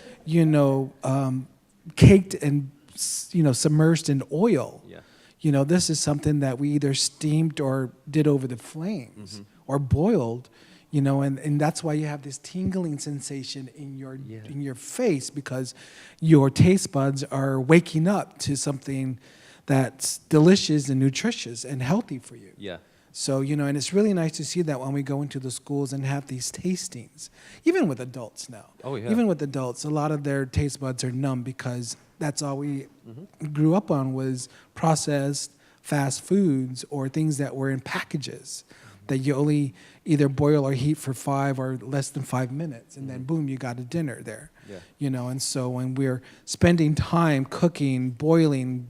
caked and, submerged in oil. Yeah. This is something that we either steamed or did over the flames or boiled, and that's why you have this tingling sensation in your face, because your taste buds are waking up to something that's delicious and nutritious and healthy for you. Yeah. So, and it's really nice to see that when we go into the schools and have these tastings, even with adults now. Oh, yeah. Even with adults, a lot of their taste buds are numb because that's all we grew up on was processed fast foods or things that were in packages that you only either boil or heat for 5 or less than 5 minutes, and then boom, you got a dinner there. Yeah. And so when we're spending time cooking, boiling,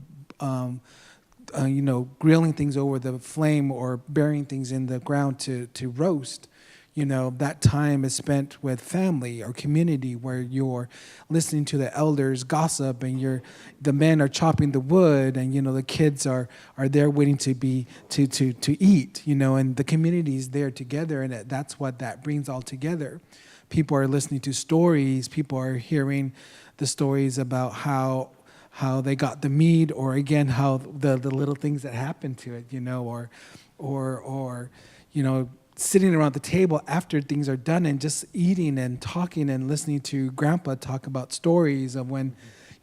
grilling things over the flame or burying things in the ground to roast, that time is spent with family or community where you're listening to the elders gossip and the men are chopping the wood and, the kids are there waiting to eat, and the community is there together, and that's what that brings all together. People are listening to stories. People are hearing the stories about how they got the meat, or again, how the little things that happened to it, or sitting around the table after things are done and just eating and talking and listening to Grandpa talk about stories of when,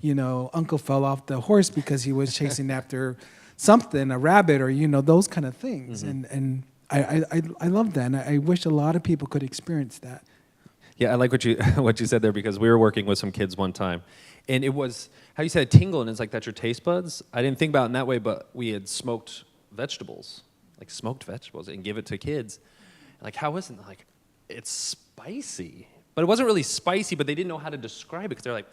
Uncle fell off the horse because he was chasing after something, a rabbit, or, those kind of things. And I love that, and I wish a lot of people could experience that. Yeah, I like what you said there, because we were working with some kids one time, and it was how you said tingle, and it's like that's your taste buds. I didn't think about it in that way, but we had smoked vegetables, and give it to kids. Like, how isn't it? Like, it's spicy. But it wasn't really spicy, but they didn't know how to describe it because they're like,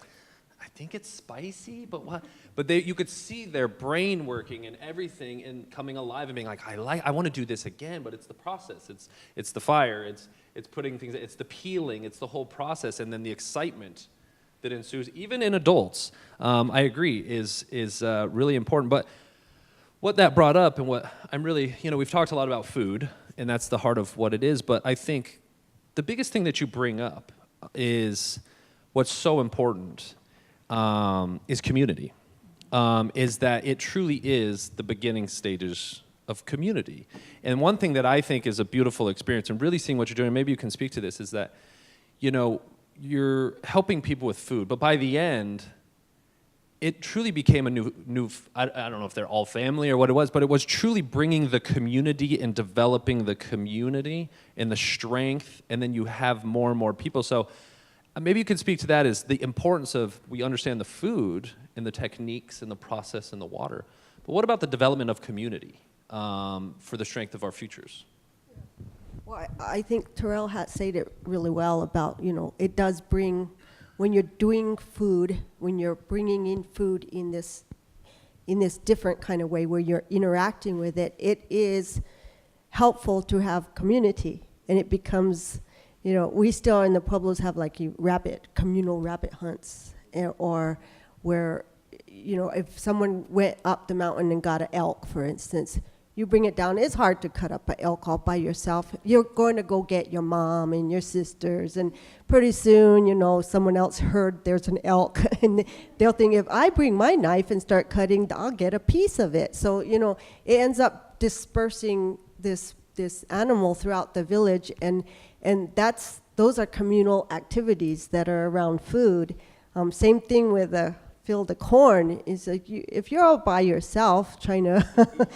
I think it's spicy, but what? But you could see their brain working and everything and coming alive and being like, I want to do this again, but it's the process. It's the fire. It's putting things. It's the peeling. It's the whole process, and then the excitement that ensues, even in adults. I agree is really important. But what that brought up, and what I'm really, we've talked a lot about food, and that's the heart of what it is. But I think the biggest thing that you bring up is what's so important. Is community, is that it truly is the beginning stages of community. And one thing that I think is a beautiful experience, and really seeing what you're doing, maybe you can speak to this, is that, you're helping people with food, but by the end, it truly became a new I don't know if they're all family or what it was, but it was truly bringing the community and developing the community and the strength, and then you have more and more people. So maybe you could speak to that as the importance of, we understand the food and the techniques and the process and the water, but what about the development of community for the strength of our futures? Well, I think Terrell had said it really well about, it does bring, when you're doing food, when you're bringing in food in this different kind of way where you're interacting with it, it is helpful to have community, and it becomes, we still in the Pueblos have like communal rabbit hunts, or where, if someone went up the mountain and got an elk, for instance, you bring it down. It's hard to cut up an elk all by yourself. You're going to go get your mom and your sisters, and pretty soon, someone else heard there's an elk, and they'll think, if I bring my knife and start cutting, I'll get a piece of it. So, it ends up dispersing this animal throughout the village, and those are communal activities that are around food. Same thing with a field of corn. Is like if you're all by yourself trying to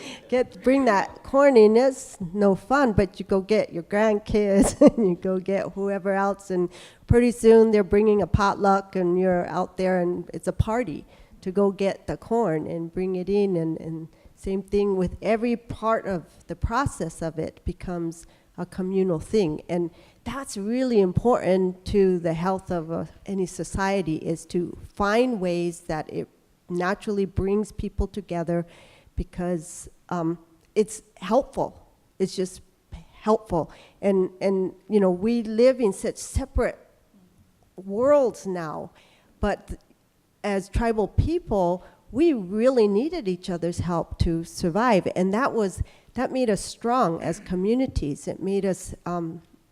bring that corn in, it's no fun. But you go get your grandkids and you go get whoever else, and pretty soon they're bringing a potluck, and you're out there, and it's a party to go get the corn and bring it in, and same thing with every part of the process of it becomes a communal thing. And that's really important to the health of any society, is to find ways that it naturally brings people together, because it's helpful. It's just helpful. And we live in such separate worlds now, but as tribal people, we really needed each other's help to survive, and that made us strong as communities. It made us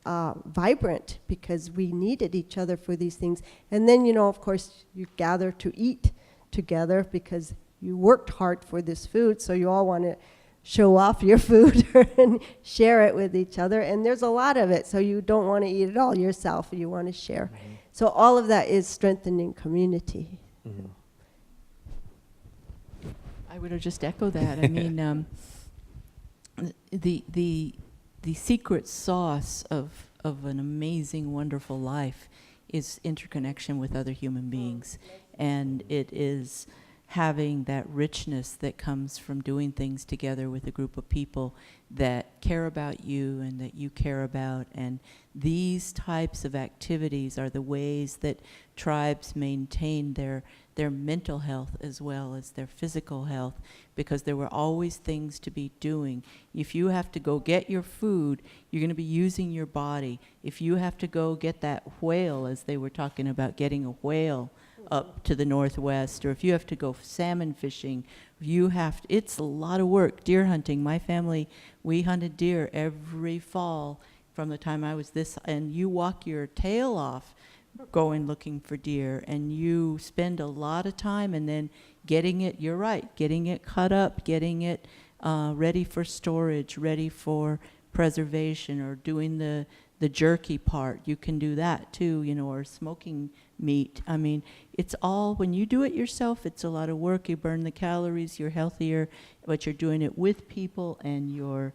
vibrant, because we needed each other for these things. And then, of course, you gather to eat together because you worked hard for this food, so you all want to show off your food and share it with each other. And there's a lot of it, so you don't want to eat it all yourself. You want to share. Mm-hmm. So all of that is strengthening community. Mm-hmm. I would just echo that. I mean, the secret sauce of an amazing, wonderful life is interconnection with other human beings. And it is having that richness that comes from doing things together with a group of people that care about you and that you care about. And these types of activities are the ways that tribes maintain their mental health as well as their physical health, because there were always things to be doing. If you have to go get your food, you're going to be using your body. If you have to go get that whale, as they were talking about getting a whale up to the northwest, or if you have to go salmon fishing, it's a lot of work. Deer hunting, my family, we hunted deer every fall from the time I was this, and you walk your tail off going looking for deer, and you spend a lot of time, and then getting it, you're right, getting it cut up, getting it ready for storage, ready for preservation, or doing the jerky part. You can do that too, or smoking meat. I mean, it's all, when you do it yourself, it's a lot of work. You burn the calories, you're healthier, but you're doing it with people, and you're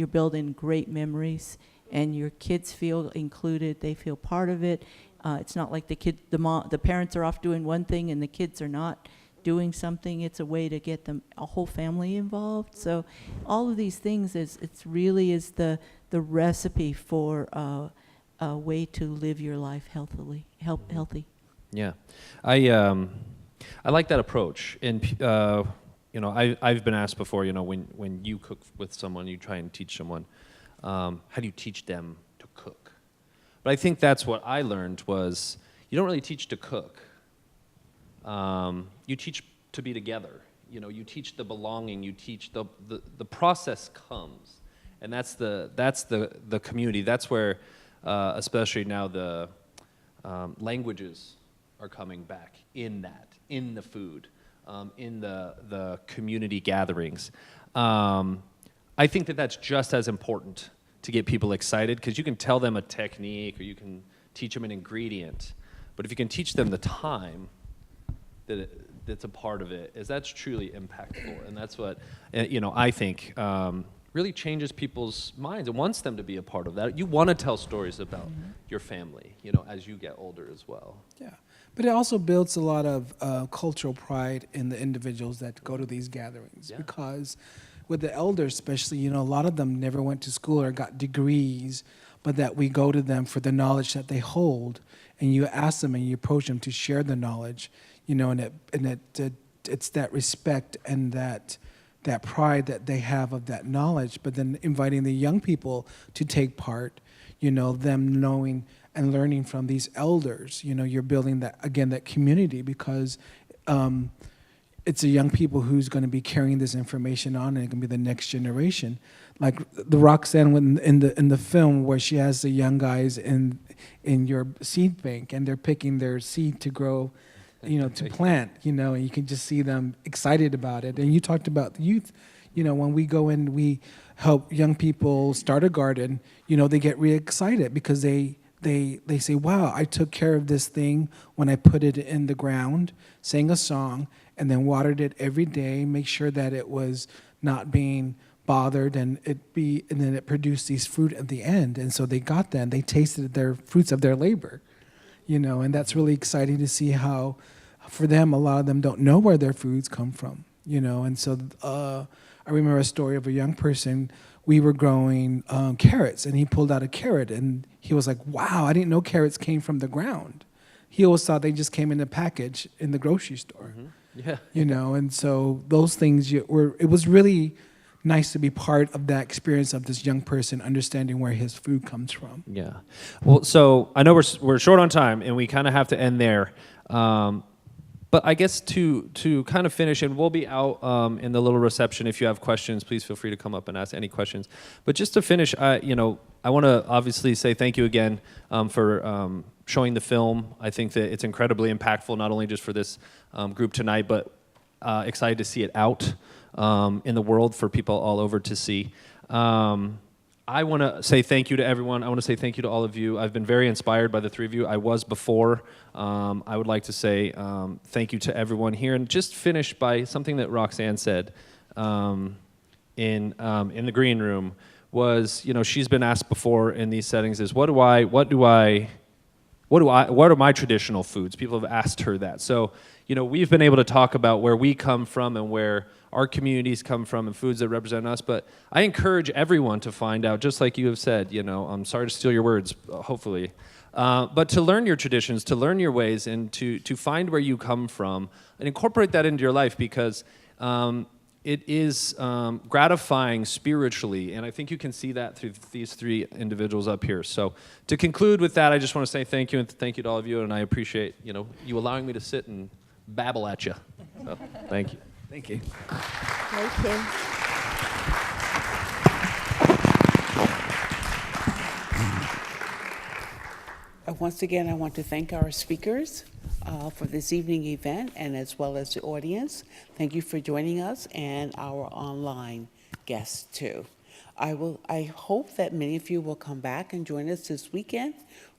building great memories, and your kids feel included. They feel part of it. It's not like the parents are off doing one thing and the kids are not. doing something, it's a way to get a whole family involved. So all of these things it's really is the recipe for a way to live your life healthily, healthy. Yeah, I like that approach, and I've been asked before, when you cook with someone, you try and teach someone, how do you teach them to cook? But I think that's what I learned was you don't really teach to cook. You teach to be together. You teach the belonging. You teach the process comes, and that's the community. That's where, especially now, the languages are coming back in the food, in the community gatherings. I think that's just as important to get people excited, because you can tell them a technique or you can teach them an ingredient, but if you can teach them the time that's a part of it, that's truly impactful, and that's what I think really changes people's minds and wants them to be a part of that. You want to tell stories about your family, as you get older as well. Yeah, but it also builds a lot of cultural pride in the individuals that go to these gatherings, because with the elders especially, a lot of them never went to school or got degrees, but that we go to them for the knowledge that they hold, and you ask them and you approach them to share the knowledge, and it's that respect and that pride that they have of that knowledge, but then inviting the young people to take part, them knowing and learning from these elders, you're building that community, because it's the young people who's going to be carrying this information on, and it can be the next generation. Like the Roxanne in the film, where she has the young guys in your seed bank, and they're picking their seed to grow, to plant, and you can just see them excited about it. And you talked about the youth, when we go in, we help young people start a garden, they get really excited because they say, wow, I took care of this thing when I put it in the ground, sang a song, and then watered it every day, make sure that it was not being bothered, and then it produced these fruit at the end. And so they got that, and they tasted their fruits of their labor, and that's really exciting to see how, for them, a lot of them don't know where their foods come from, and so I remember a story of a young person. We were growing carrots, and he pulled out a carrot, and he was like, wow, I didn't know carrots came from the ground. He always thought they just came in a package in the grocery store. Yeah. And so those things, it was really nice to be part of that experience of this young person understanding where his food comes from. Yeah. Well, so I know we're short on time, and we kind of have to end there. But I guess to kind of finish, and we'll be out in the little reception. If you have questions, please feel free to come up and ask any questions. But just to finish, I want to obviously say thank you again for showing the film. I think that it's incredibly impactful, not only just for this group tonight, but excited to see it out in the world for people all over to see. I want to say thank you to everyone. I want to say thank you to all of you. I've been very inspired by the three of you. I was before. I would like to say thank you to everyone here, and just finish by something that Roxanne said in the green room. Was, she's been asked before in these settings is what are my traditional foods? People have asked her that. So, we've been able to talk about where we come from and where our communities come from and foods that represent us. But I encourage everyone to find out, just like you have said, I'm sorry to steal your words, hopefully, but to learn your traditions, to learn your ways, and to find where you come from and incorporate that into your life, because it is gratifying spiritually, and I think you can see that through these three individuals up here. So to conclude with that, I just want to say thank you, and thank you to all of you, and I appreciate you allowing me to sit and babble at you. So, thank you. Thank you. Thank you. Once again, I want to thank our speakers for this evening event, and as well as the audience. Thank you for joining us, and our online guests too. I hope that many of you will come back and join us this weekend,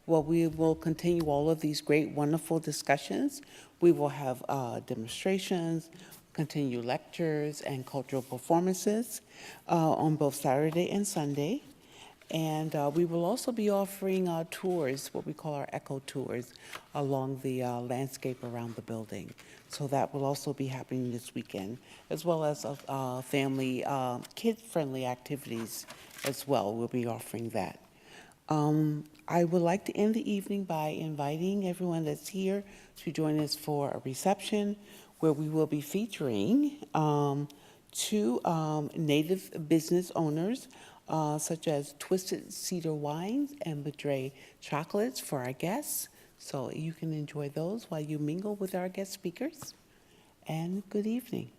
where we will continue all of these great, wonderful discussions. We will have demonstrations, continue lectures, and cultural performances on both Saturday and Sunday. And we will also be offering tours, what we call our eco tours, along the landscape around the building. So that will also be happening this weekend, as well as family, kid-friendly activities as well. We'll be offering that. I would like to end the evening by inviting everyone that's here to join us for a reception where we will be featuring two native business owners, such as Twisted Cedar Wines and Madre Chocolates for our guests. So you can enjoy those while you mingle with our guest speakers. And good evening.